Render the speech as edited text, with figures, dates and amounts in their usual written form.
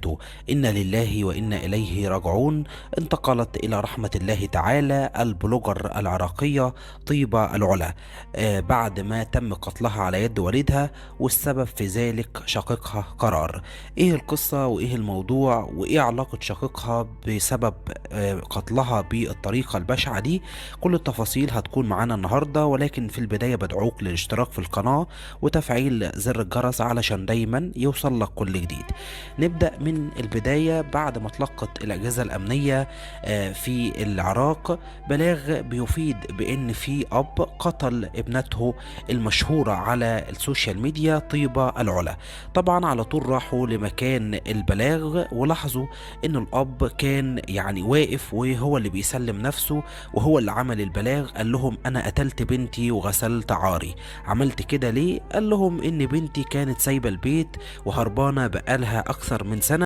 وقالته: إنا لله وإنا إليه راجعون. انتقلت إلى رحمة الله تعالى البلوجر العراقية طيبة العلا بعد ما تم قتلها على يد والدها، والسبب في ذلك شقيقها قرار. إيه القصة وإيه الموضوع وإيه علاقة شقيقها بسبب قتلها بالطريقة البشعة دي؟ كل التفاصيل هتكون معانا النهاردة، ولكن في البداية بدعوك للاشتراك في القناة وتفعيل زر الجرس علشان دايما يوصل لك كل جديد. نبدأ من البداية. بعد ما تلقت الأجهزة الأمنية في العراق بلاغ بيفيد بأن في أب قتل ابنته المشهورة على السوشيال ميديا طيبة العلا. طبعا على طول راحوا لمكان البلاغ ولاحظوا ان الاب كان يعني واقف وهو اللي بيسلم نفسه وهو اللي عمل البلاغ. قال لهم: انا قتلت بنتي وغسلت عاري. عملت كده ليه؟ قال لهم ان بنتي كانت سايبة البيت وهربانة بقالها اكثر من سنة،